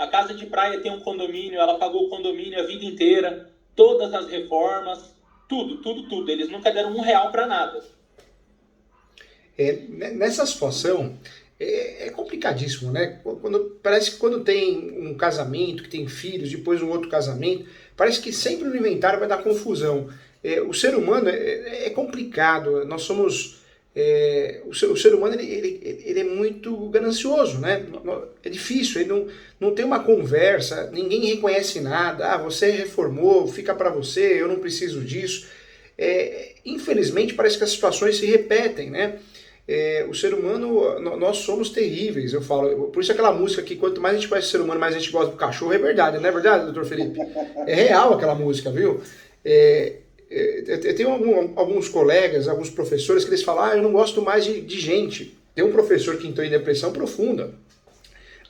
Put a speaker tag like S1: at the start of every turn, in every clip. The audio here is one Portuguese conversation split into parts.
S1: A casa de praia tem um condomínio, ela pagou o condomínio a vida inteira, todas as reformas, tudo. Eles nunca deram R$ 1 para nada.
S2: Nessa situação, é complicadíssimo, né? Parece que quando tem um casamento, que tem filhos, depois um outro casamento, parece que sempre no inventário vai dar confusão. O ser humano é complicado, nós somos... o ser humano ele é muito ganancioso, né? É difícil, ele não tem uma conversa, ninguém reconhece nada. Você reformou, fica para você, eu não preciso disso. Infelizmente parece que as situações se repetem, né? O ser humano, nós somos terríveis, eu falo. Por isso aquela música que quanto mais a gente conhece o ser humano, mais a gente gosta do cachorro, é verdade, não é verdade, doutor Felipe? É real aquela música, viu? Eu tenho alguns colegas, alguns professores que eles falam, eu não gosto mais de gente. Tem um professor que entrou em depressão profunda,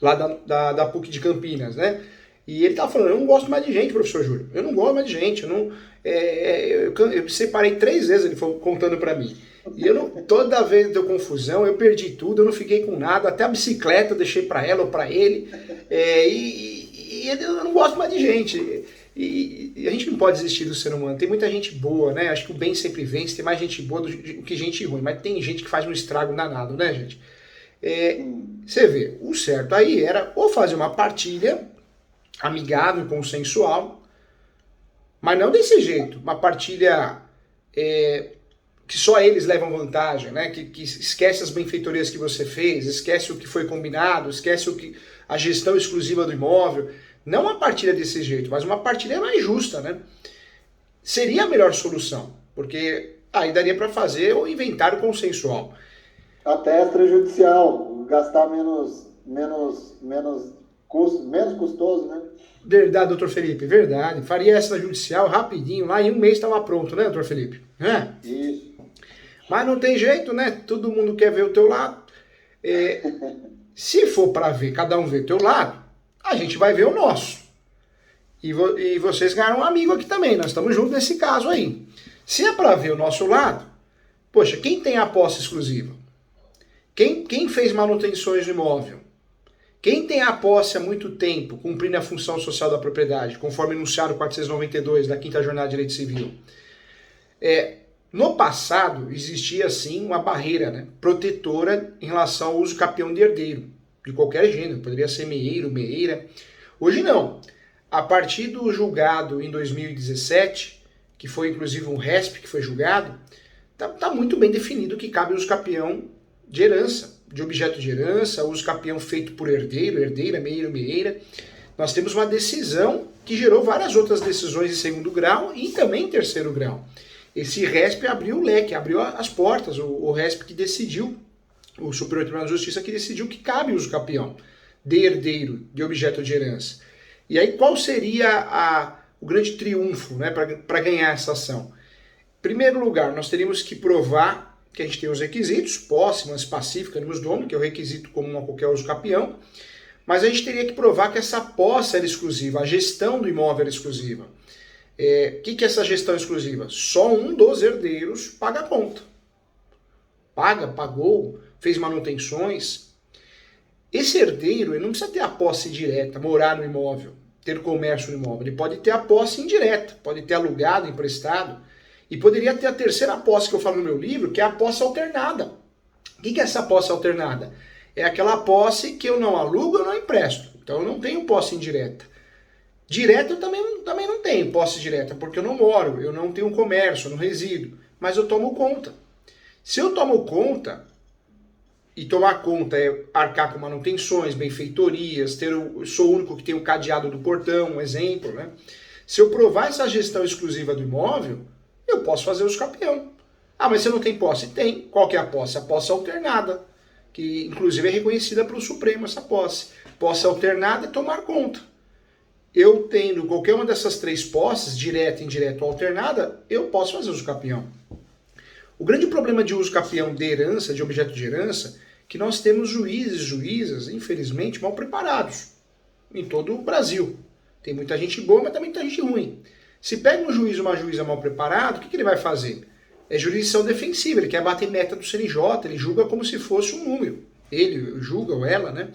S2: lá da PUC de Campinas, né? E ele tava falando, eu não gosto mais de gente, professor Júlio. Eu não gosto mais de gente. Eu separei 3 vezes, ele foi contando para mim. E toda vez deu confusão, eu perdi tudo, eu não fiquei com nada, até a bicicleta eu deixei para ela ou para ele. Eu não gosto mais de gente. E a gente não pode desistir do ser humano. Tem muita gente boa, né? Acho que o bem sempre vence, tem mais gente boa do que gente ruim. Mas tem gente que faz um estrago danado, né, gente? Você vê, o certo aí era ou fazer uma partilha amigável, consensual, mas não desse jeito. Uma partilha que só eles levam vantagem, né? Que esquece as benfeitorias que você fez, esquece o que foi combinado, esquece a gestão exclusiva do imóvel. Não uma partilha desse jeito, mas uma partilha mais justa, né? Seria a melhor solução, porque aí daria para fazer o inventário consensual.
S3: Até extrajudicial, gastar menos custoso, né?
S2: Verdade, doutor Felipe, verdade. Faria extrajudicial rapidinho, lá em 1 mês estava pronto, né, doutor Felipe?
S3: Isso.
S2: Mas não tem jeito, né? Todo mundo quer ver o teu lado. Se for para ver, cada um ver o teu lado, a gente vai ver o nosso. E vocês ganharam um amigo aqui também, nós estamos juntos nesse caso aí. Se é para ver o nosso lado, poxa, quem tem a posse exclusiva? Quem fez manutenções do imóvel? Quem tem a posse há muito tempo, cumprindo a função social da propriedade, conforme enunciado 492 da 5ª Jornada de Direito Civil? No passado, existia sim uma barreira, né, protetora em relação ao uso capião de herdeiro, de qualquer gênero, poderia ser meeiro, meeira. Hoje não. A partir do julgado em 2017, que foi inclusive um RESP que foi julgado, tá muito bem definido que cabe o uso capião de herança, de objeto de herança, uso capião feito por herdeiro, herdeira, meeiro, meeira. Nós temos uma decisão que gerou várias outras decisões em 2º grau e também em 3º grau. Esse RESP abriu o leque, abriu as portas, o RESP que decidiu, o Superior Tribunal de Justiça que decidiu que cabe o uso capião de herdeiro, de objeto de herança. E aí qual seria o grande triunfo, né, para ganhar essa ação? Em primeiro lugar, nós teríamos que provar que a gente tem os requisitos, posse, mas pacífica, animus dominum, que é o requisito comum a qualquer uso capião, mas a gente teria que provar que essa posse era exclusiva, a gestão do imóvel era exclusiva. O que é essa gestão exclusiva? Só um dos herdeiros paga a conta. Pagou, fez manutenções. Esse herdeiro ele não precisa ter a posse direta, morar no imóvel, ter comércio no imóvel. Ele pode ter a posse indireta, pode ter alugado, emprestado. E poderia ter a terceira posse que eu falo no meu livro, que é a posse alternada. O que é essa posse alternada? É aquela posse que eu não alugo, eu não empresto. Então eu não tenho posse indireta. Direta eu também não tenho posse direta, porque eu não moro, eu não tenho comércio, eu não resido. Mas eu tomo conta. Se eu tomo conta, e tomar conta é arcar com manutenções, benfeitorias, sou o único que tem o cadeado do portão, um exemplo, né? Se eu provar essa gestão exclusiva do imóvel, eu posso fazer uso capião. Mas você não tem posse? Tem. Qual que é a posse? A posse alternada, que inclusive é reconhecida pelo Supremo, essa posse. Posse alternada é tomar conta. Eu tendo qualquer uma dessas 3 posses, direta, indireta ou alternada, eu posso fazer uso capião. O grande problema de uso capião de herança, de objeto de herança, que nós temos juízes e juízas, infelizmente, mal preparados em todo o Brasil. Tem muita gente boa, mas também muita gente ruim. Se pega um juiz ou uma juíza mal preparado, o que ele vai fazer? É jurisdição defensiva, ele quer bater meta do CNJ, ele julga como se fosse um número. Ele julga, ou ela, né?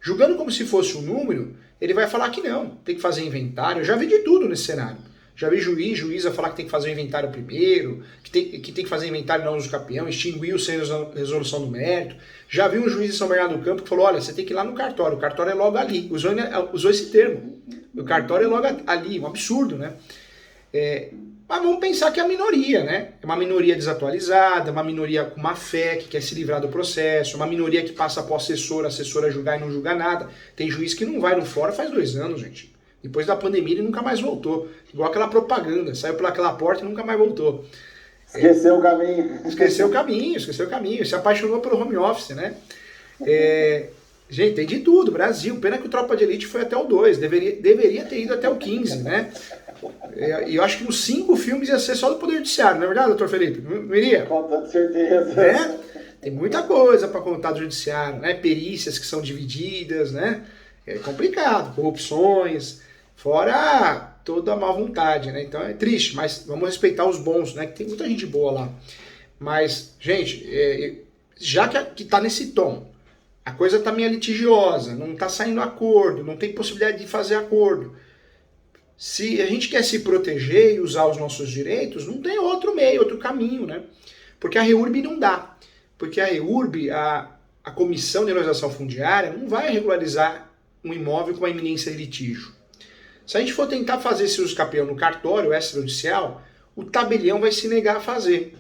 S2: Julgando como se fosse um número, ele vai falar que não, tem que fazer inventário. Eu já vi de tudo nesse cenário. Já vi juíza falar que tem que fazer o inventário primeiro, que tem que fazer inventário não uso campeão, extinguir o sem resolução do mérito. Já vi um juiz de São Bernardo do Campo que falou, olha, você tem que ir lá no cartório, o cartório é logo ali. Usou esse termo. O cartório é logo ali, um absurdo, né? Mas vamos pensar que é a minoria, né? É uma minoria desatualizada, uma minoria com má fé, que quer se livrar do processo, uma minoria que passa para o assessor, a assessora julgar e não julga nada. Tem juiz que não vai no fórum faz 2 anos, gente. Depois da pandemia ele nunca mais voltou. Igual aquela propaganda, saiu pelaquela porta e nunca mais voltou.
S3: Esqueceu o caminho.
S2: Esqueceu o caminho. Se apaixonou pelo home office, né? Gente, tem de tudo, Brasil. Pena que o Tropa de Elite foi até o 2. Deveria ter ido até o 15, né? E eu acho que os 5 filmes ia ser só do Poder Judiciário, não é verdade, doutor Felipe? Não iria?
S3: Com toda certeza.
S2: Tem muita coisa para contar do Judiciário, né? Perícias que são divididas, né? É complicado, corrupções, fora toda a má vontade, né? Então é triste, mas vamos respeitar os bons, né? Que tem muita gente boa lá. Mas, gente, já que tá nesse tom, a coisa tá meio litigiosa, não tá saindo acordo, não tem possibilidade de fazer acordo. Se a gente quer se proteger e usar os nossos direitos, não tem outro meio, outro caminho, né? Porque a REURB não dá. Porque a REURB, a Comissão de Regularização Fundiária, não vai regularizar um imóvel com uma iminência de litígio. Se a gente for tentar fazer esse uso campeão no cartório extrajudicial, o tabelião vai se negar a fazer.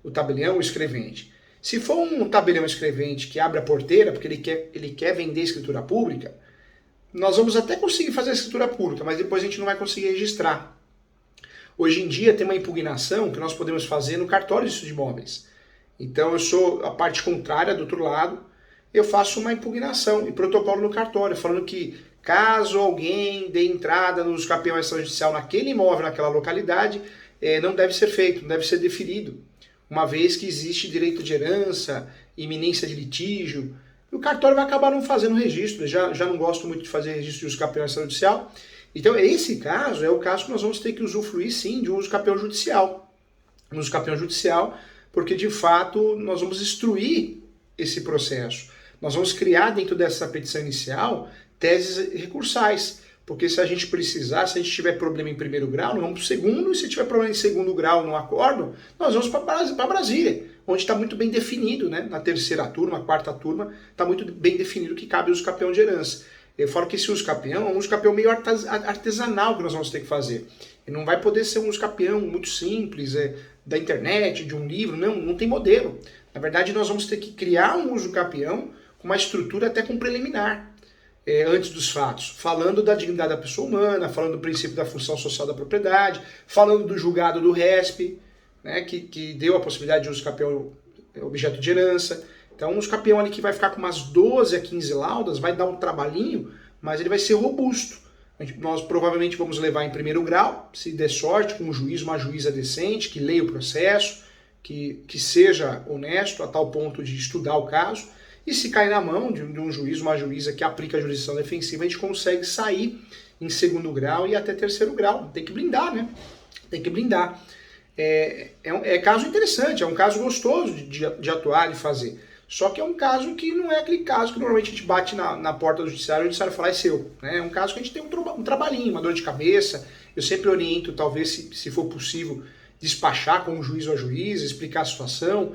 S2: O tabelião, o escrevente. Se for um tabelião escrevente que abre a porteira, porque ele quer vender escritura pública, nós vamos até conseguir fazer a escritura pública, mas depois a gente não vai conseguir registrar. Hoje em dia tem uma impugnação que nós podemos fazer no cartório de imóveis. Então eu sou a parte contrária do outro lado, eu faço uma impugnação e protocolo no cartório, falando que caso alguém dê entrada no uso campeão extrajudicial naquele imóvel, naquela localidade, não deve ser feito, não deve ser deferido, uma vez que existe direito de herança, iminência de litígio. E o cartório vai acabar não fazendo registro, já não gosto muito de fazer registro de uso campeão extrajudicial. Então esse caso é o caso que nós vamos ter que usufruir sim de um uso campeão judicial. Um uso campeão judicial, porque de fato nós vamos instruir esse processo. Nós vamos criar dentro dessa petição inicial teses recursais, porque se a gente precisar, se a gente tiver problema em primeiro grau, nós vamos para o segundo, e se tiver problema em segundo grau no acordo, nós vamos para Brasília, onde está muito bem definido, né? Na terceira turma, quarta turma, está muito bem definido que cabe o uso campeão de herança. Eu falo que esse uso campeão é um uso campeão meio artesanal que nós vamos ter que fazer. E não vai poder ser um uso campeão muito simples, da internet, de um livro, não tem modelo. Na verdade, nós vamos ter que criar um uso campeão com uma estrutura até com preliminar, antes dos fatos, falando da dignidade da pessoa humana, falando do princípio da função social da propriedade, falando do julgado do RESP, né, que deu a possibilidade de uso campeão objeto de herança. Então, um uso campeão ali que vai ficar com umas 12 a 15 laudas, vai dar um trabalhinho, mas ele vai ser robusto. Nós provavelmente vamos levar em primeiro grau, se der sorte, com um juiz, uma juíza decente, que leia o processo, que seja honesto a tal ponto de estudar o caso. E se cair na mão de um juiz, uma juíza que aplica a jurisdição defensiva, a gente consegue sair em segundo grau e até terceiro grau. Tem que blindar, né? Tem que blindar. É caso interessante, é um caso gostoso de atuar, de fazer. Só que é um caso que não é aquele caso que normalmente a gente bate na porta do judiciário e o judiciário fala, é seu. Né? É um caso que a gente tem um trabalhinho, uma dor de cabeça. Eu sempre oriento, talvez, se for possível, despachar com o juiz ou a juíza, explicar a situação,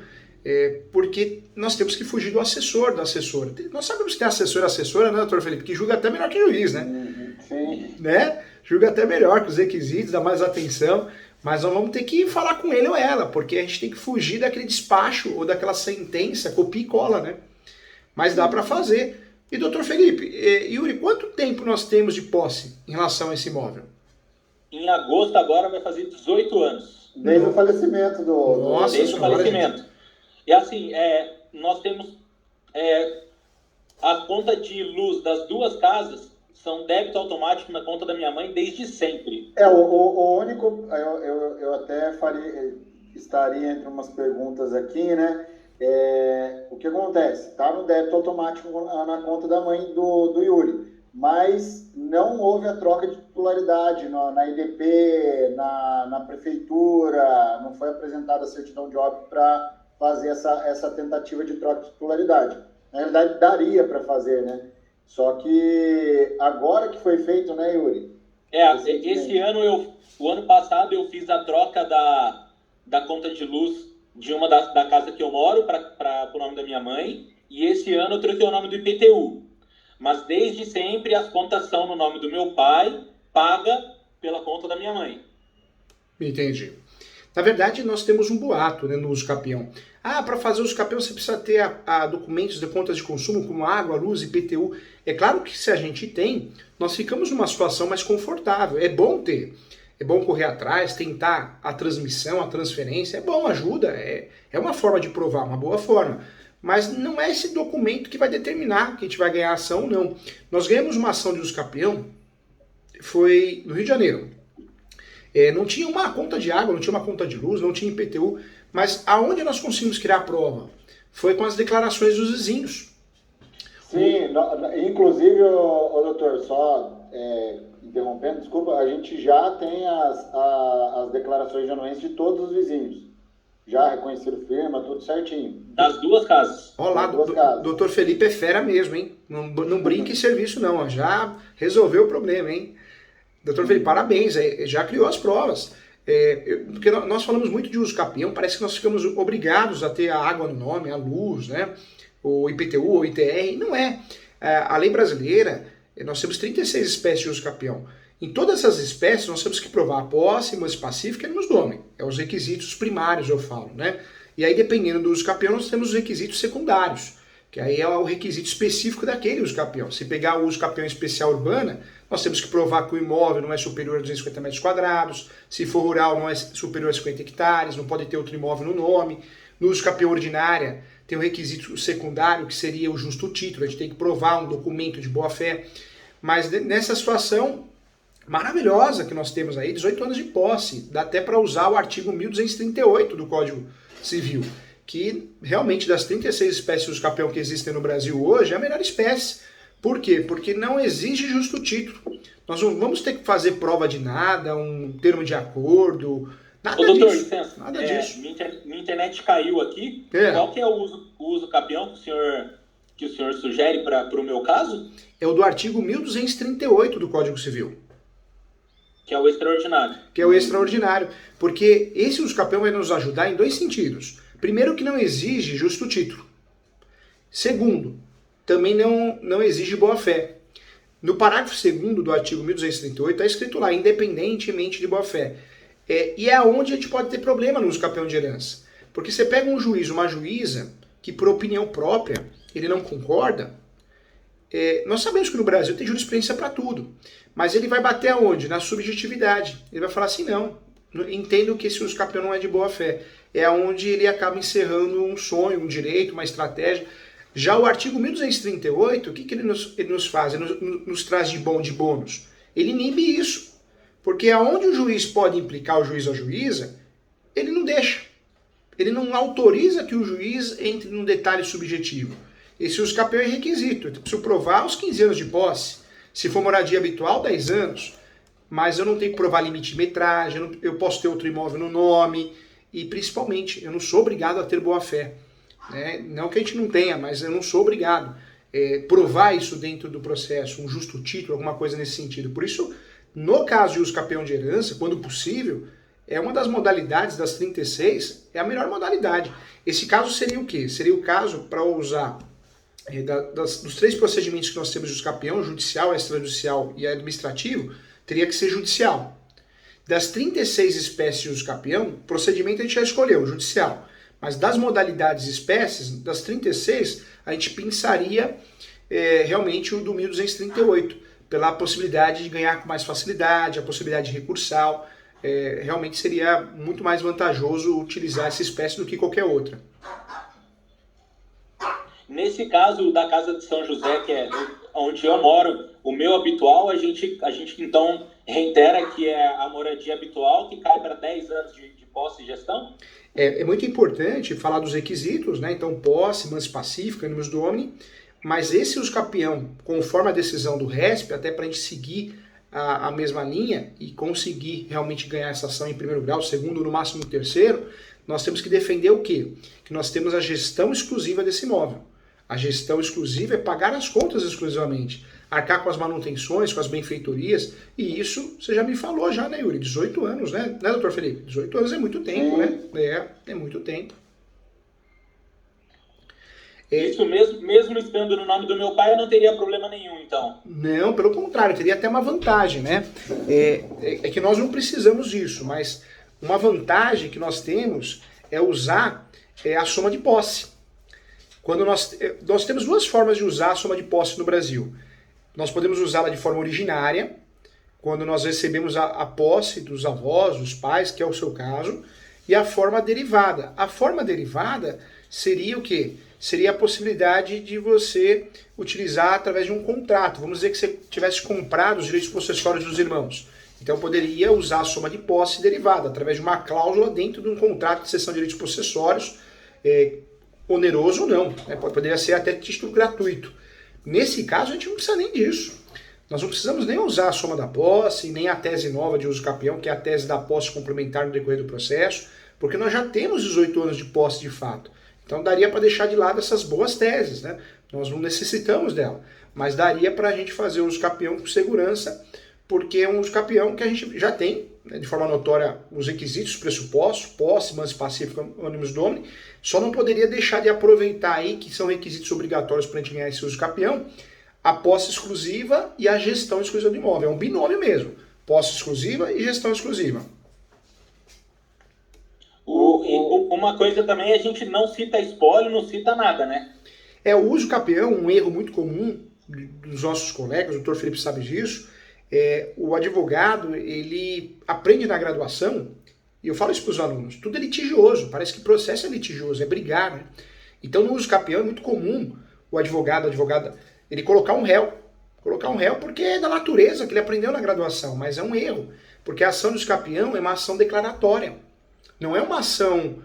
S2: porque nós temos que fugir do assessor, da assessora. Nós sabemos que tem assessor e assessora, né, doutor Felipe, que julga até melhor que o juiz, né?
S3: Sim.
S2: Né? Julga até melhor que os requisitos, dá mais atenção, mas nós vamos ter que falar com ele ou ela, porque a gente tem que fugir daquele despacho ou daquela sentença, copia e cola, né? Mas dá para fazer. E doutor Felipe, Yuri, quanto tempo nós temos de posse em relação a esse imóvel?
S1: Em agosto agora vai fazer 18 anos.
S3: Desde o falecimento
S2: Nossa,
S1: Desde o falecimento. Gente. E assim, nós temos a conta de luz das duas casas são débito automático na conta da minha mãe desde sempre.
S3: O único, eu até estaria entre umas perguntas aqui, né? O que acontece? Está no débito automático na conta da mãe do Yuri, mas não houve a troca de titularidade na IDP, na prefeitura, não foi apresentada a certidão de óbito para fazer essa tentativa de troca de titularidade. Na realidade, daria para fazer, né? Só que agora que foi feito, né, Yuri?
S1: O ano passado eu fiz a troca da conta de luz de uma da casa que eu moro para o nome da minha mãe, e esse ano eu troquei o nome do IPTU. Mas desde sempre as contas são no nome do meu pai, paga pela conta da minha mãe.
S2: Entendi. Na verdade, nós temos um boato, né, no uso capião. Para fazer uso capião você precisa ter documentos de contas de consumo como água, luz, IPTU. É claro que se a gente tem, nós ficamos numa situação mais confortável. É bom ter. É bom correr atrás, tentar a transmissão, a transferência. É bom, ajuda. É uma forma de provar, uma boa forma. Mas não é esse documento que vai determinar que a gente vai ganhar a ação ou não. Nós ganhamos uma ação de uso capião, foi no Rio de Janeiro. Não tinha uma conta de água, não tinha uma conta de luz, não tinha IPTU, mas aonde nós conseguimos criar a prova? Foi com as declarações dos vizinhos.
S3: Sim, inclusive, doutor, só interrompendo, desculpa, a gente já tem as declarações de anuência de todos os vizinhos. Já reconheceram firma, tudo certinho.
S1: Das duas casas.
S2: Olha lá, doutor Felipe é fera mesmo, hein? Não brinque em serviço não, ó. Já resolveu o problema, hein? Doutor Felipe, parabéns, já criou as provas. Porque nós falamos muito de uso capião, parece que nós ficamos obrigados a ter a água no nome, a luz, né? O IPTU ou ITR, não é. A lei brasileira, nós temos 36 espécies de uso capião. Em todas essas espécies, nós temos que provar a posse, mas pacífica e nos nome. É os requisitos primários, eu falo, né? E aí, dependendo do uso capião, nós temos os requisitos secundários, que aí é o requisito específico daquele uso capião. Se pegar o uso capião especial urbana, nós temos que provar que o imóvel não é superior a 250 metros quadrados, se for rural não é superior a 50 hectares, não pode ter outro imóvel no nome. No uso capião ordinária, tem o requisito secundário, que seria o justo título, a gente tem que provar um documento de boa-fé. Mas nessa situação maravilhosa que nós temos aí, 18 anos de posse, dá até para usar o artigo 1238 do Código Civil, que realmente das 36 espécies de uso capião que existem no Brasil hoje, é a melhor espécie. Por quê? Porque não exige justo título. Nós não vamos ter que fazer prova de nada, um termo de acordo, nada disso.
S1: Doutor, licença,
S2: nada disso.
S1: Minha internet caiu aqui. Qual que é o uso capião que o senhor sugere para o meu caso?
S2: É o do artigo 1238 do Código Civil.
S1: Que é o extraordinário.
S2: Que é o extraordinário. Porque esse uso capião vai nos ajudar em dois sentidos. Primeiro, que não exige justo título. Segundo, também não exige boa-fé. No parágrafo 2º do artigo 1238 está escrito lá, independentemente de boa-fé. E é onde a gente pode ter problema no uso capião de herança. Porque você pega um juiz, uma juíza, que por opinião própria, ele não concorda. Nós sabemos que no Brasil tem jurisprudência para tudo. Mas ele vai bater aonde? Na subjetividade. Ele vai falar assim, não, entendo que esse uso capião não é de boa-fé. É onde ele acaba encerrando um sonho, um direito, uma estratégia. Já o artigo 1238, o que ele nos faz? Ele nos traz de bônus. Ele inibe isso. Porque aonde o juiz pode implicar o juiz ou a juíza, ele não deixa. Ele não autoriza que o juiz entre num detalhe subjetivo. Esse uso capião é requisito. Eu preciso provar aos 15 anos de posse. Se for moradia habitual, 10 anos. Mas eu não tenho que provar limite de metragem, eu posso ter outro imóvel no nome. E principalmente, eu não sou obrigado a ter boa-fé. Não que a gente não tenha, mas eu não sou obrigado. Provar isso dentro do processo, um justo título, alguma coisa nesse sentido. Por isso, no caso de uso capião de herança, quando possível, é uma das modalidades das 36, é a melhor modalidade. Esse caso seria o quê? Seria o caso para usar dos 3 procedimentos que nós temos de uso capião, judicial, extrajudicial e administrativo, teria que ser judicial. Das 36 espécies de uso capião, procedimento a gente já escolheu, judicial. Mas das modalidades espécies, das 36, a gente pensaria realmente o do 1238, pela possibilidade de ganhar com mais facilidade, a possibilidade de recursal. Realmente seria muito mais vantajoso utilizar essa espécie do que qualquer outra.
S1: Nesse caso da Casa de São José, que é onde eu moro, o meu habitual, a gente então reitera que é a moradia habitual, que cai para 10 anos de posse e gestão?
S2: É muito importante falar dos requisitos, né? Então, posse, mansi pacífica, animus domini, mas esse uso capião, conforme a decisão do RESP, até para a gente seguir a mesma linha e conseguir realmente ganhar essa ação em primeiro grau, segundo, no máximo terceiro, nós temos que defender o quê? Que nós temos a gestão exclusiva desse imóvel. A gestão exclusiva é pagar as contas exclusivamente, arcar com as manutenções, com as benfeitorias, e isso você já me falou já, né, Yuri? 18 anos, né, doutor Felipe? 18 anos é muito tempo, né? É muito tempo.
S1: Isso mesmo estando no nome do meu pai, eu não teria problema nenhum, então.
S2: Não, pelo contrário, teria até uma vantagem, né? É que nós não precisamos disso, mas uma vantagem que nós temos é usar a soma de posse. Quando nós temos duas formas de usar a soma de posse no Brasil. Nós podemos usá-la de forma originária, quando nós recebemos a posse dos avós, dos pais, que é o seu caso, e a forma derivada. A forma derivada seria o quê? Seria a possibilidade de você utilizar através de um contrato. Vamos dizer que você tivesse comprado os direitos possessórios dos irmãos. Então poderia usar a soma de posse derivada, através de uma cláusula dentro de um contrato de cessão de direitos possessórios, oneroso ou não. Poderia ser até título gratuito. Nesse caso, a gente não precisa nem disso. Nós não precisamos nem usar a soma da posse, nem a tese nova de uso capião, que é a tese da posse complementar no decorrer do processo, porque nós já temos 18 anos de posse de fato. Então daria para deixar de lado essas boas teses, né? Nós não necessitamos dela, mas daria para a gente fazer o uso capião com segurança, porque é um uso capião que a gente já tem, né, de forma notória, os requisitos, os pressupostos, posse, mansi pacífica, animus domini, só não poderia deixar de aproveitar aí, que são requisitos obrigatórios para a gente ganhar esse uso capião, a posse exclusiva e a gestão exclusiva do imóvel. É um binômio mesmo, posse exclusiva e gestão exclusiva.
S1: Uma coisa também, a gente não cita espólio, não cita nada, né?
S2: O uso capião, um erro muito comum dos nossos colegas, o doutor Felipe sabe disso, o advogado, ele aprende na graduação, e eu falo isso para os alunos, tudo é litigioso, parece que processo é litigioso, é brigar, né? Então no uso capião é muito comum o advogado, a advogada, ele colocar um réu porque é da natureza que ele aprendeu na graduação, mas é um erro, porque a ação de uso capião é uma ação declaratória, não é uma ação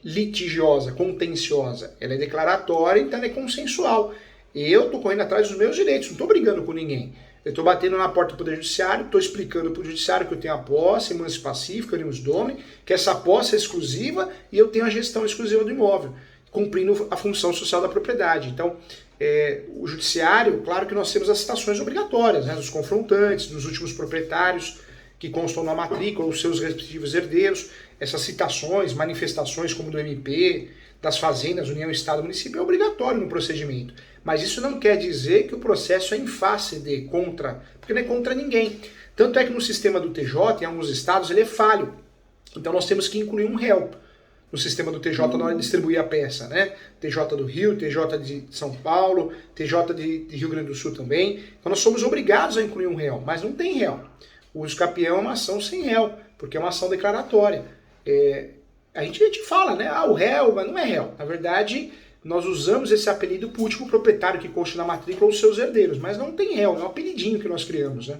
S2: litigiosa, contenciosa, ela é declaratória, então ela é consensual. Eu estou correndo atrás dos meus direitos, não estou brigando com ninguém. Eu estou batendo na porta do Poder Judiciário, estou explicando para o Judiciário que eu tenho a posse, mansi pacífica, animus domini, que essa posse é exclusiva e eu tenho a gestão exclusiva do imóvel, cumprindo a função social da propriedade. Então, o Judiciário, claro que nós temos as citações obrigatórias, né, dos confrontantes, dos últimos proprietários, que constam na matrícula, os seus respectivos herdeiros, essas citações, manifestações como do MP, das fazendas, União, Estado, Município, é obrigatório no procedimento. Mas isso não quer dizer que o processo é em face de, contra, porque não é contra ninguém. Tanto é que no sistema do TJ, em alguns estados, ele é falho. Então nós temos que incluir um réu no sistema do TJ na hora de distribuir a peça, né? TJ do Rio, TJ de São Paulo, TJ de Rio Grande do Sul também. Então nós somos obrigados a incluir um réu, mas não tem réu. O uso capião é uma ação sem réu, porque é uma ação declaratória. A gente fala, né? O réu, mas não é réu. Na verdade, nós usamos esse apelido para o último proprietário que consta na matrícula ou os seus herdeiros, mas não tem réu, é um apelidinho que nós criamos, né?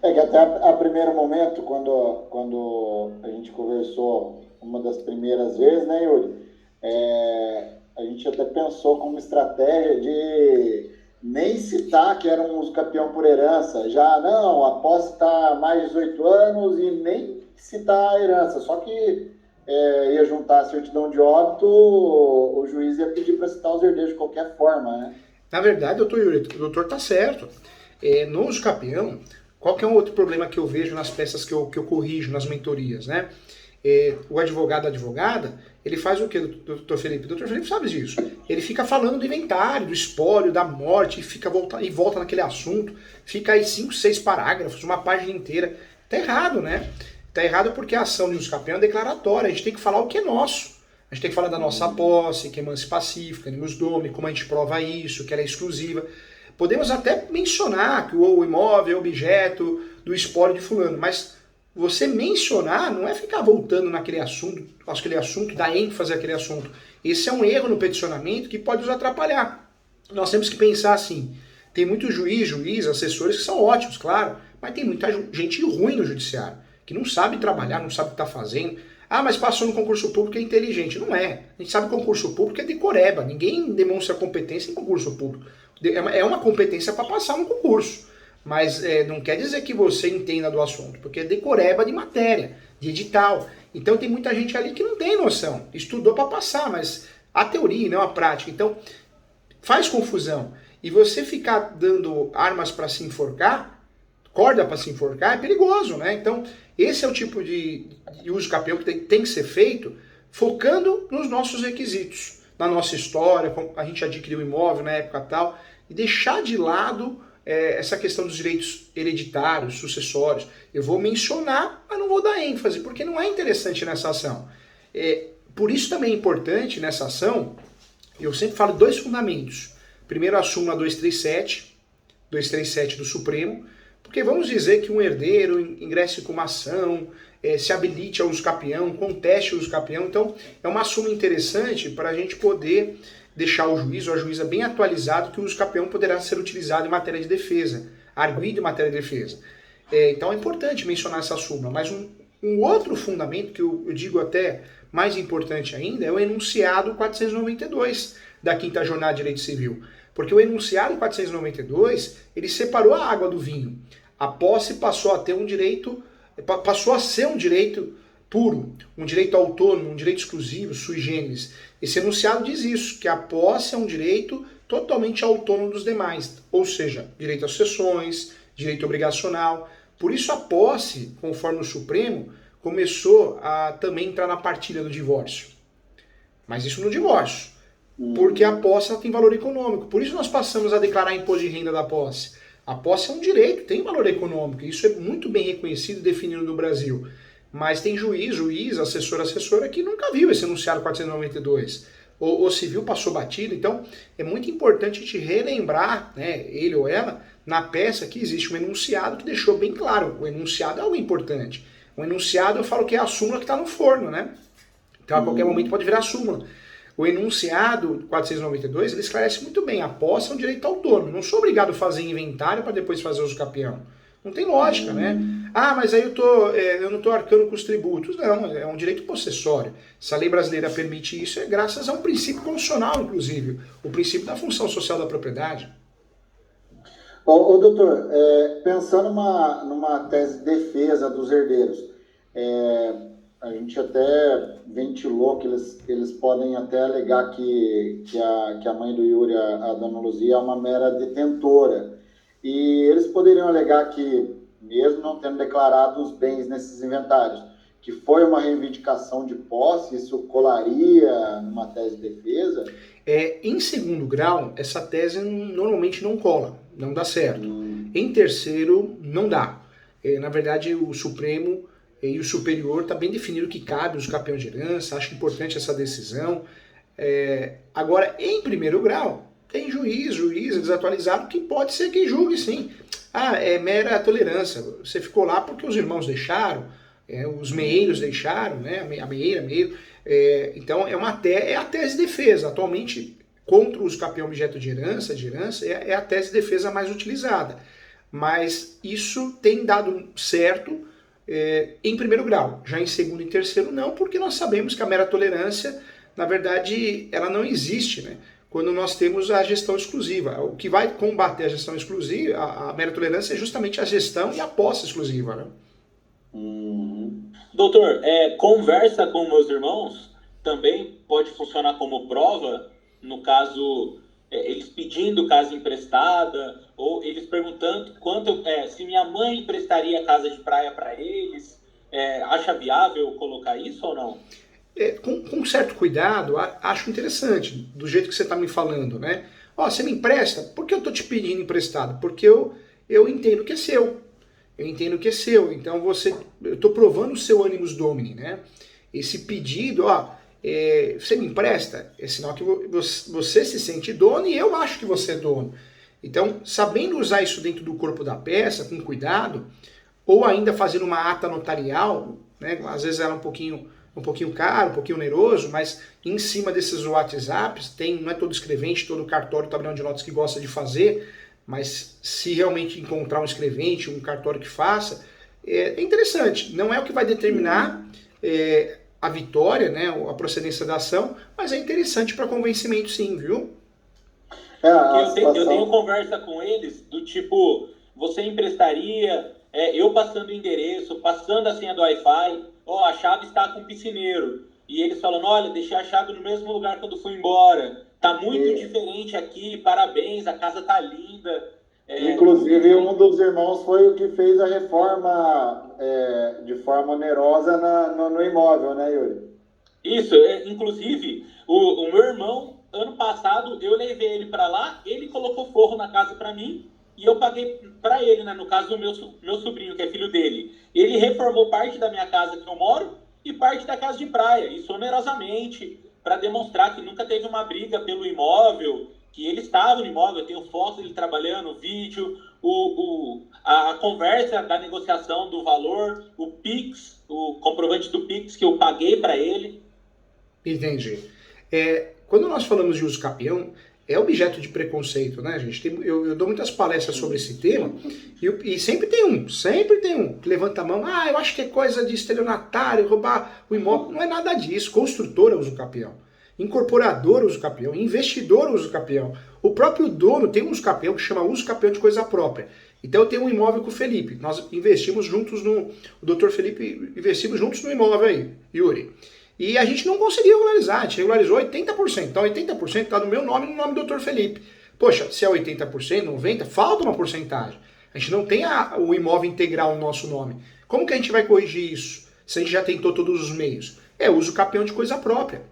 S3: Que até a primeiro momento, quando a gente conversou uma das primeiras vezes, né, Yuri? A gente até pensou como estratégia de nem citar que era um uso capião por herança. Já não, a posse está mais de 18 anos e nem citar a herança. Só que ia juntar a certidão de óbito, o juiz ia pedir para citar os herdeiros de qualquer forma, né?
S2: Na verdade, doutor Yuri, o doutor está certo. No uso capião, qual que é um outro problema que eu vejo nas peças que eu corrijo nas mentorias, né? O advogado, a advogada, ele faz o quê, doutor Felipe? O doutor Felipe sabe disso. Ele fica falando do inventário, do espólio, da morte, e volta naquele assunto, fica aí 5, 6 parágrafos, uma página inteira. Tá errado, né? Tá errado porque a ação de uso capião é declaratória, a gente tem que falar o que é nosso. A gente tem que falar da nossa posse, que é mansi pacífica, animus domini, como a gente prova isso, que ela é exclusiva. Podemos até mencionar que o imóvel é objeto do espólio de fulano, mas você mencionar não é ficar voltando naquele assunto, dar ênfase àquele assunto. Esse é um erro no peticionamento que pode nos atrapalhar. Nós temos que pensar assim, tem muito juiz, assessores que são ótimos, claro, mas tem muita gente ruim no judiciário, que não sabe trabalhar, não sabe o que está fazendo. Mas passou no concurso público, é inteligente. Não é. A gente sabe que concurso público é decoreba, ninguém demonstra competência em concurso público. É uma competência para passar no concurso. Mas não quer dizer que você entenda do assunto, porque é decoreba de matéria, de edital. Então tem muita gente ali que não tem noção. Estudou para passar, mas a teoria e não a prática. Então, faz confusão. E você ficar dando armas para se enforcar, corda para se enforcar, é perigoso, né? Então, esse é o tipo de uso capião que tem que ser feito focando nos nossos requisitos, na nossa história, como a gente adquiriu o imóvel na época tal, e deixar de lado essa questão dos direitos hereditários, sucessórios. Eu vou mencionar, mas não vou dar ênfase, porque não é interessante nessa ação. Por isso também é importante nessa ação, eu sempre falo 2 fundamentos. Primeiro, a súmula 237 do Supremo, porque vamos dizer que um herdeiro ingresse com uma ação, se habilite ao uso capião, conteste o uso capião. Então, é uma súmula interessante para a gente poder deixar o juiz ou a juíza bem atualizado que o uso capião poderá ser utilizado em matéria de defesa, arguido em matéria de defesa. Então, é importante mencionar essa súmula. Mas um outro fundamento, que eu digo até mais importante ainda, é o enunciado 492 da 5ª Jornada de Direito Civil. Porque o enunciado 492, ele separou a água do vinho. A posse passou a ser um direito puro, um direito autônomo, um direito exclusivo, sui generis. Esse enunciado diz isso, que a posse é um direito totalmente autônomo dos demais, ou seja, direito às sucessões, direito obrigacional. Por isso a posse, conforme o Supremo, começou a também entrar na partilha do divórcio. Mas isso no divórcio. Porque a posse ela tem valor econômico. Por isso nós passamos a declarar imposto de renda da posse. A posse é um direito, tem valor econômico. Isso é muito bem reconhecido e definido no Brasil. Mas tem juiz, assessora que nunca viu esse enunciado 492. Ou se viu, passou batido. Então, é muito importante a gente relembrar, né, ele ou ela, na peça que existe um enunciado que deixou bem claro. O enunciado é algo importante. O enunciado, eu falo que é a súmula que está no forno, né? Então, a qualquer momento pode virar súmula. O enunciado 492, ele esclarece muito bem, a posse é um direito autônomo. Não sou obrigado a fazer inventário para depois fazer uso capião. Não tem lógica, né? Ah, mas aí eu não estou arcando com os tributos. Não, é um direito possessório. Se a lei brasileira permite isso, é graças a um princípio constitucional, inclusive. O princípio da função social da propriedade.
S3: Doutor, pensando numa tese de defesa dos herdeiros, a gente até ventilou que eles podem até alegar que a mãe do Yuri, a dona Luzia, é uma mera detentora. E eles poderiam alegar que, mesmo não tendo declarado os bens nesses inventários, que foi uma reivindicação de posse, isso colaria numa tese de defesa?
S2: Em segundo grau, essa tese normalmente não cola, não dá certo. Em terceiro, não dá. Na verdade, o Supremo e o Superior está bem definido que cabe os capiões de herança, acho importante essa decisão. Agora, em primeiro grau, tem juíza desatualizado que pode ser que julgue sim. É mera tolerância, você ficou lá porque os irmãos deixaram, os meeiros deixaram, né? A meeiro. Então, é a tese de defesa. Atualmente, contra os capião objeto de herança, é a tese de defesa mais utilizada. Mas isso tem dado certo em primeiro grau. Já em segundo e terceiro, não, porque nós sabemos que a mera tolerância, na verdade, ela não existe, né? Quando nós temos a gestão exclusiva. O que vai combater a gestão exclusiva, a mera tolerância, é justamente a gestão e a posse exclusiva, né?
S1: Doutor, conversa com meus irmãos também pode funcionar como prova, no caso, eles pedindo casa emprestada, ou eles perguntando se minha mãe emprestaria casa de praia para eles. Acha viável colocar isso ou não?
S2: Com certo cuidado, acho interessante, do jeito que você está me falando, né? Você me empresta? Por que eu estou te pedindo emprestado? Porque eu entendo que é seu. Então eu estou provando o seu animus domini, né? Esse pedido, você me empresta? É sinal que você se sente dono e eu acho que você é dono. Então, sabendo usar isso dentro do corpo da peça, com cuidado, ou ainda fazendo uma ata notarial, né? Às vezes ela é um pouquinho caro, um pouquinho oneroso, mas em cima desses WhatsApps, não é todo escrevente, todo cartório, tabelião de notas que gosta de fazer, mas se realmente encontrar um escrevente, um cartório que faça, é interessante. Não é o que vai determinar a vitória, né, a procedência da ação, mas é interessante para convencimento sim, viu?
S1: Eu tenho conversa com eles do tipo, você emprestaria, eu passando o endereço, passando a senha do Wi-Fi, a chave está com o piscineiro. e eles falando, olha, deixei a chave no mesmo lugar quando fui embora, tá muito diferente aqui, parabéns, a casa tá linda.
S3: Inclusive, um dos irmãos foi o que fez a reforma de forma onerosa no imóvel, né, Yuri?
S1: Isso, inclusive, o meu irmão, ano passado, eu levei ele para lá, ele colocou forro na casa para mim, e eu paguei para ele, né? No caso do meu sobrinho, que é filho dele. Ele reformou parte da minha casa que eu moro e parte da casa de praia, isso onerosamente, para demonstrar que nunca teve uma briga pelo imóvel, que ele estava no imóvel. Eu tenho fotos dele trabalhando, vídeo, a conversa da negociação do valor, o Pix, o comprovante do Pix que eu paguei para ele.
S2: Entendi. Quando nós falamos de uso capião, é objeto de preconceito, né, gente? Eu dou muitas palestras sobre esse tema e sempre tem um que levanta a mão, eu acho que é coisa de estelionatário, roubar o imóvel. Não é nada disso. Construtora usa o capião, incorporador usa o capião, investidor usa o capião. O próprio dono tem um uso capião que chama uso capião de coisa própria. Então eu tenho um imóvel com o Felipe, nós investimos juntos o Dr. Felipe, investimos juntos no imóvel aí, Yuri. E a gente não conseguiu regularizar, a gente regularizou 80%. Então 80% está no meu nome e no nome do Dr. Felipe. Poxa, se é 80%, 90%, falta uma porcentagem. A gente não tem o imóvel integral no nosso nome. Como que a gente vai corrigir isso? Se a gente já tentou todos os meios. Uso capião de coisa própria.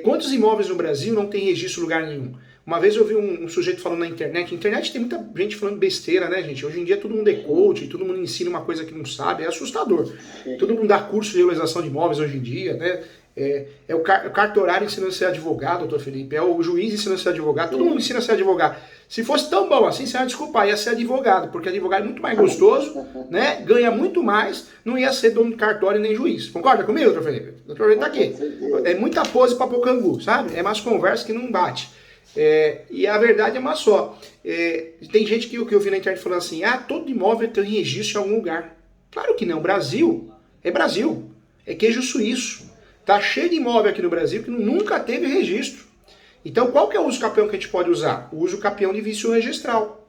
S2: Quantos imóveis no Brasil não tem registro em lugar nenhum? Uma vez eu vi um sujeito falando na internet. Na internet tem muita gente falando besteira, né, gente? Hoje em dia todo mundo é coach, todo mundo ensina uma coisa que não sabe, é assustador. Todo mundo dá curso de regularização de imóveis hoje em dia, né? O cartorário ensinando a ser advogado, doutor Felipe, é o juiz ensinando a ser advogado, todo mundo ensina a ser advogado. Se fosse tão bom assim, você ia desculpar, ia ser advogado, porque advogado é muito mais gostoso, né? Ganha muito mais, não ia ser dono de cartório nem juiz. Concorda comigo, doutor Felipe? O doutor Felipe tá aqui. É muita pose pra Pocangu, sabe? É mais conversa que não bate. E a verdade é uma só. Tem gente que eu vi na internet falando assim, todo imóvel tem registro em algum lugar. Claro que não. Brasil é Brasil. É queijo suíço. Tá cheio de imóvel aqui no Brasil que nunca teve registro. Então qual que é o uso capião que a gente pode usar? O uso capião de vício registral,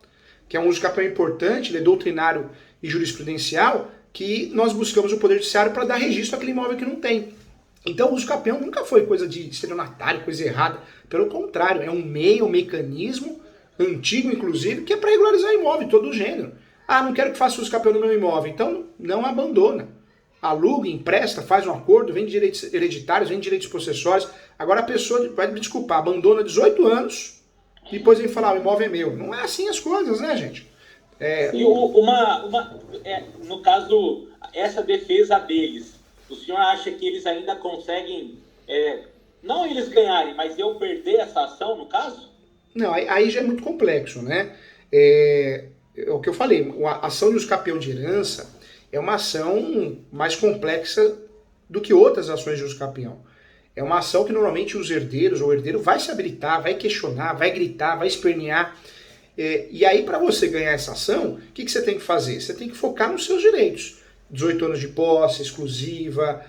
S2: que é um uso capião importante, ele é doutrinário e jurisprudencial, que nós buscamos o Poder Judiciário para dar registro àquele imóvel que não tem. Então o uso capião nunca foi coisa de estelionatário, coisa errada. Pelo contrário, é um mecanismo antigo, inclusive, que é para regularizar imóvel de todo gênero. Não quero que faça uso capião no meu imóvel. Então não abandona. Aluga, empresta, faz um acordo, vende direitos hereditários, vende direitos possessórios. Agora a pessoa vai me desculpar, abandona 18 anos, depois vem falar, o imóvel é meu. Não é assim as coisas, né, gente?
S1: No caso, essa defesa deles, o senhor acha que eles ainda conseguem, não eles ganharem, mas eu perder essa ação, no caso?
S2: Não, aí já é muito complexo, né? É o que eu falei, a ação de uso capião de herança é uma ação mais complexa do que outras ações de uso capião. É uma ação que normalmente os herdeiros ou o herdeiro vai se habilitar, vai questionar, vai gritar, vai espernear. E aí, para você ganhar essa ação, o que você tem que fazer? Você tem que focar nos seus direitos. 18 anos de posse exclusiva,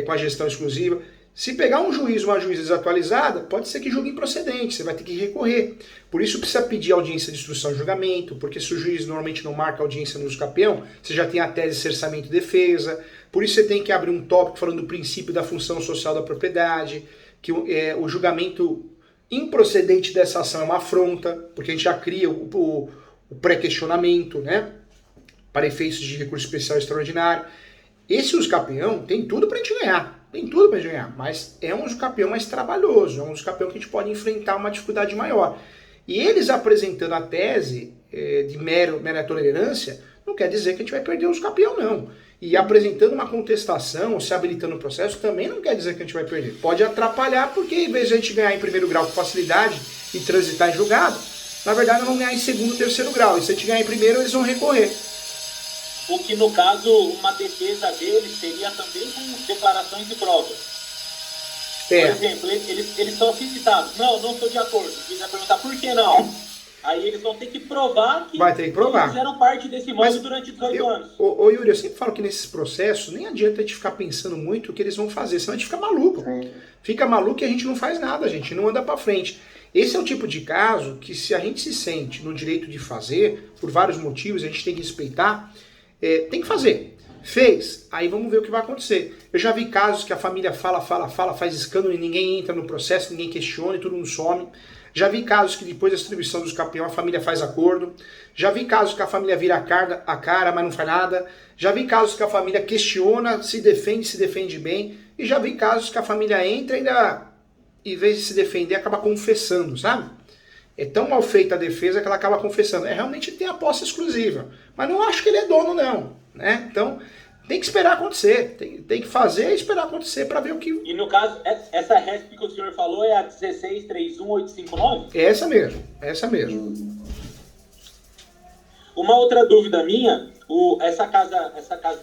S2: com a gestão exclusiva. Se pegar um juiz, uma juíza desatualizada, pode ser que julgue improcedente, você vai ter que recorrer. Por isso precisa pedir audiência de instrução e julgamento, porque se o juiz normalmente não marca audiência no uso capião, você já tem a tese de cerceamento e defesa. Por isso você tem que abrir um tópico falando do princípio da função social da propriedade, que o julgamento improcedente dessa ação é uma afronta, porque a gente já cria o pré-questionamento, né, para efeitos de recurso especial extraordinário. Esse uso capião tem tudo para a gente ganhar. Tem tudo para a gente ganhar, mas é um uso capião mais trabalhoso, é um uso capião que a gente pode enfrentar uma dificuldade maior. E eles apresentando a tese de mera tolerância, não quer dizer que a gente vai perder o uso capião, não. E apresentando uma contestação, ou se habilitando o processo, também não quer dizer que a gente vai perder. Pode atrapalhar, porque em vez de a gente ganhar em primeiro grau com facilidade e transitar em julgado, na verdade nós vamos ganhar em segundo e terceiro grau. E se a gente ganhar em primeiro, eles vão recorrer.
S1: O que, no caso, uma defesa deles seria também com declarações de provas. Por exemplo, eles são citados. Não estou de acordo. Eles vão perguntar por que não. Aí eles vão ter que provar que eles fizeram parte desse imóvel durante 18 anos.
S2: Ô Yuri, eu sempre falo que nesses processos nem adianta a gente ficar pensando muito o que eles vão fazer, senão a gente fica maluco. Fica maluco e a gente não faz nada, a gente não anda para frente. Esse é o tipo de caso que, se a gente se sente no direito de fazer, por vários motivos, a gente tem que respeitar, tem que fazer. Fez. Aí vamos ver o que vai acontecer. Eu já vi casos que a família fala, faz escândalo e ninguém entra no processo, ninguém questiona e todo mundo some. Já vi casos que depois da distribuição dos campeão a família faz acordo. Já vi casos que a família vira a cara, mas não faz nada. Já vi casos que a família questiona, se defende bem. E já vi casos que a família entra e ainda, em vez de se defender, acaba confessando, sabe? É tão mal feita a defesa que ela acaba confessando. Realmente tem a posse exclusiva. Mas não acho que ele é dono, não. Né? Então, tem que esperar acontecer. Tem que fazer e esperar acontecer para ver o que...
S1: E no caso, essa RESP que o senhor falou é a 1631859?
S2: É essa mesmo. É essa mesmo.
S1: Uma outra dúvida minha, essa casa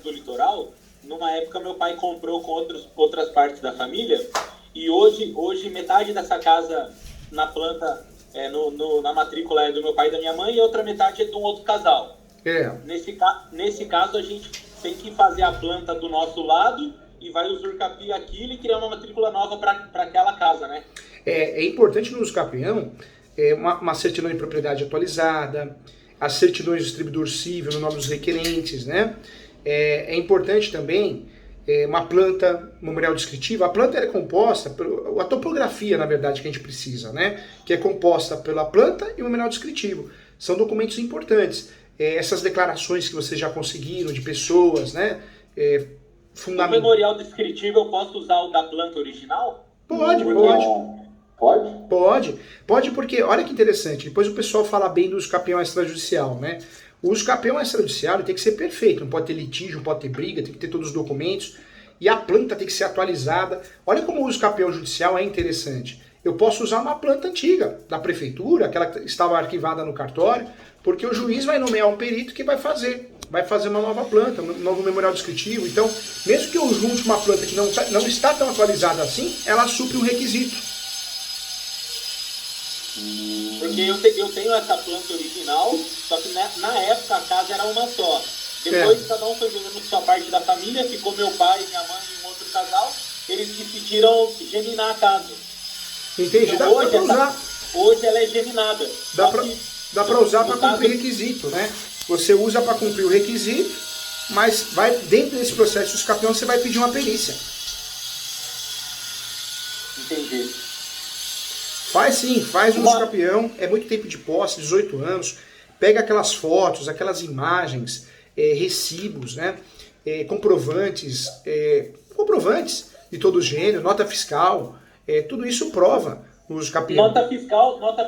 S1: do litoral, numa época meu pai comprou com outras partes da família, e hoje metade dessa casa na planta, na matrícula é do meu pai e da minha mãe, e outra metade é de um outro casal. Nesse caso a gente tem que fazer a planta do nosso lado e vai usurpar aquilo e criar uma matrícula nova para aquela casa, né?
S2: É importante no usucapião uma certidão de propriedade atualizada, as certidões do distribuidor civil no nome dos requerentes, né? É importante também uma planta memorial descritiva. A planta é composta, a topografia, na verdade, que a gente precisa, né? Que é composta pela planta e o memorial descritivo. São documentos importantes. Essas declarações que vocês já conseguiram de pessoas, né?
S1: O memorial descritivo eu posso usar o da planta original?
S2: Pode porque, olha que interessante, depois o pessoal fala bem do usucapião extrajudicial, né? O usucapião extrajudicial tem que ser perfeito, não pode ter litígio, não pode ter briga, tem que ter todos os documentos, e a planta tem que ser atualizada. Olha como o usucapião judicial é interessante. Eu posso usar uma planta antiga da prefeitura, aquela que estava arquivada no cartório, porque o juiz vai nomear um perito que vai fazer uma nova planta, um novo memorial descritivo. Então, mesmo que eu junte uma planta que não está tão atualizada assim, ela supre um requisito.
S1: Porque eu tenho essa planta original, só que na época a casa era uma só. Depois cada um foi jogando sua parte da família, ficou meu pai, minha mãe e um outro casal, eles decidiram geminar a casa.
S2: Entendi,
S1: então,
S2: dá pra usar.
S1: Hoje ela é geminada.
S2: Dá pra usar para cumprir requisito, né? Você usa para cumprir o requisito, mas dentro desse processo de usucapião você vai pedir uma perícia.
S1: Entendi.
S2: Faz um usucapião, é muito tempo de posse, 18 anos, pega aquelas fotos, aquelas imagens, recibos, né? Comprovantes de todo gênero, nota fiscal, tudo isso prova no usucapião.
S1: Nota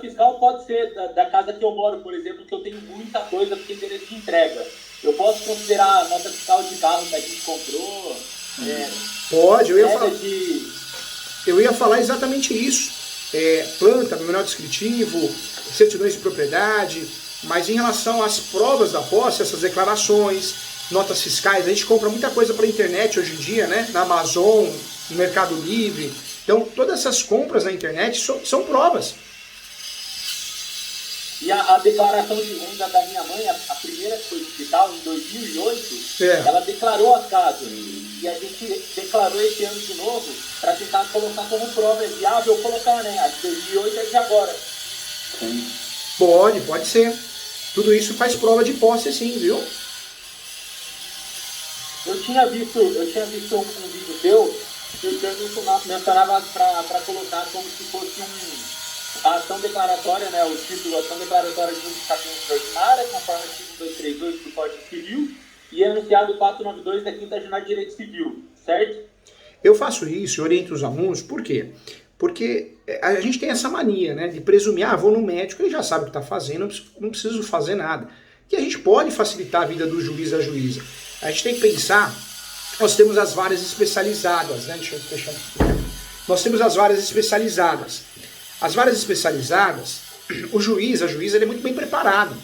S1: fiscal pode ser da casa que eu moro, por exemplo, que eu tenho muita coisa porque endereço de entrega. Eu posso considerar a nota fiscal de carro que a gente comprou?
S2: Pode, eu ia falar exatamente isso. Planta, memorial descritivo, certidões de propriedade, mas em relação às provas da posse, essas declarações, notas fiscais, a gente compra muita coisa pela internet hoje em dia, né? Na Amazon, no Mercado Livre. Então, todas essas compras na internet são provas.
S1: E a declaração de renda da minha mãe, a primeira que foi digital, em 2008, ela declarou a casa. E a gente declarou esse ano de novo para tentar colocar como prova. É viável colocar, né? A de 2008 é de agora.
S2: Sim. Pode ser. Tudo isso faz prova de posse, sim, viu?
S1: Eu tinha visto um vídeo teu que o senhor mencionava para colocar como se fosse a ação declaratória, né? O título Ação Declaratória de Usucapião Extraordinária, conforme o artigo 238 do Código Civil, e enunciado 492 da 5ª Jornada de Direito Civil, certo?
S2: Eu faço isso, eu oriento os alunos, por quê? Porque a gente tem essa mania, né, de presumir, vou no médico, ele já sabe o que está fazendo, não preciso fazer nada. E a gente pode facilitar a vida do juiz e da juíza. A gente tem que pensar, nós temos as varas especializadas, né, deixa eu fechar aqui. Nós temos as varas especializadas. As varas especializadas, o juiz, a juíza, ele é muito bem preparado.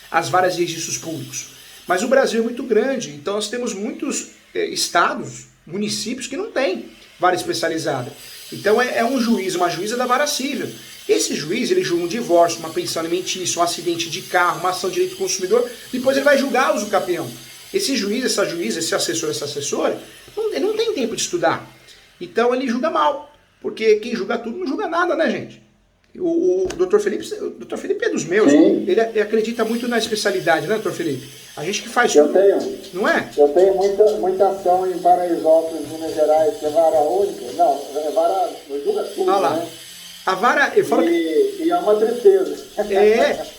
S2: As varas de registros públicos. Mas o Brasil é muito grande, então nós temos muitos estados, municípios que não têm vara especializada. Então é um juiz, uma juíza da vara civil. Esse juiz, ele julga um divórcio, uma pensão alimentícia, um acidente de carro, uma ação de direito do consumidor, depois ele vai julgar o usucapião. Esse juiz, essa juíza, esse assessor, essa assessora, ele não tem tempo de estudar. Então ele julga mal, porque quem julga tudo não julga nada, né, gente? O Dr. Felipe é dos meus.
S3: Sim.
S2: Ele acredita muito na especialidade, né, Dr. Felipe? A gente que faz
S3: Eu
S2: tudo,
S3: tenho.
S2: não é?
S3: Eu tenho muita ação em Paraisópolis, Minas Gerais, que é vara única. Não, é vara, não julga tudo,
S2: Olha lá.
S3: né?
S2: A vara, eu falo
S3: E é uma tristeza.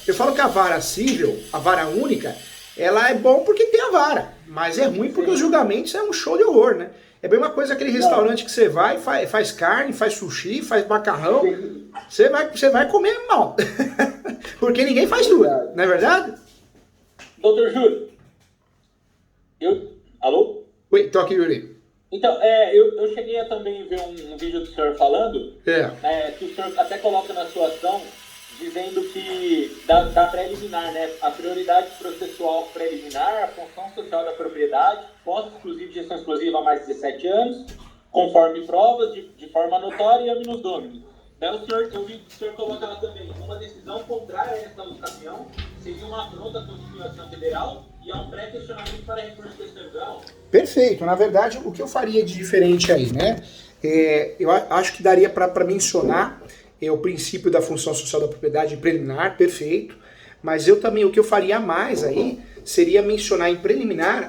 S2: eu falo que a vara civil, a vara única, ela é bom porque tem a vara, mas é ruim porque os julgamentos é um show de horror, né? É bem uma coisa aquele restaurante que você vai, faz carne, faz sushi, faz macarrão, você vai comer mal. Porque ninguém faz tudo, não é verdade?
S1: Doutor Júlio, alô?
S2: Oi, tô aqui, Yuri.
S1: Então, eu cheguei a também ver um vídeo do senhor falando, que o senhor até coloca na sua ação, dizendo que da preliminar, né, a prioridade processual preliminar, a função social da propriedade, posse exclusiva de gestão exclusiva há mais de 17 anos, conforme provas, de forma notória e aminus domini. Então, eu vi que o senhor coloca lá também, uma decisão contrária a essa ocasião seria uma afronta à Constituição Federal e há um pré-questionamento para recurso testemunhal.
S2: Perfeito. Na verdade, o que eu faria de diferente aí, né? Eu acho que daria para mencionar o princípio da função social da propriedade preliminar, perfeito. Mas eu também, o que eu faria mais aí, seria mencionar em preliminar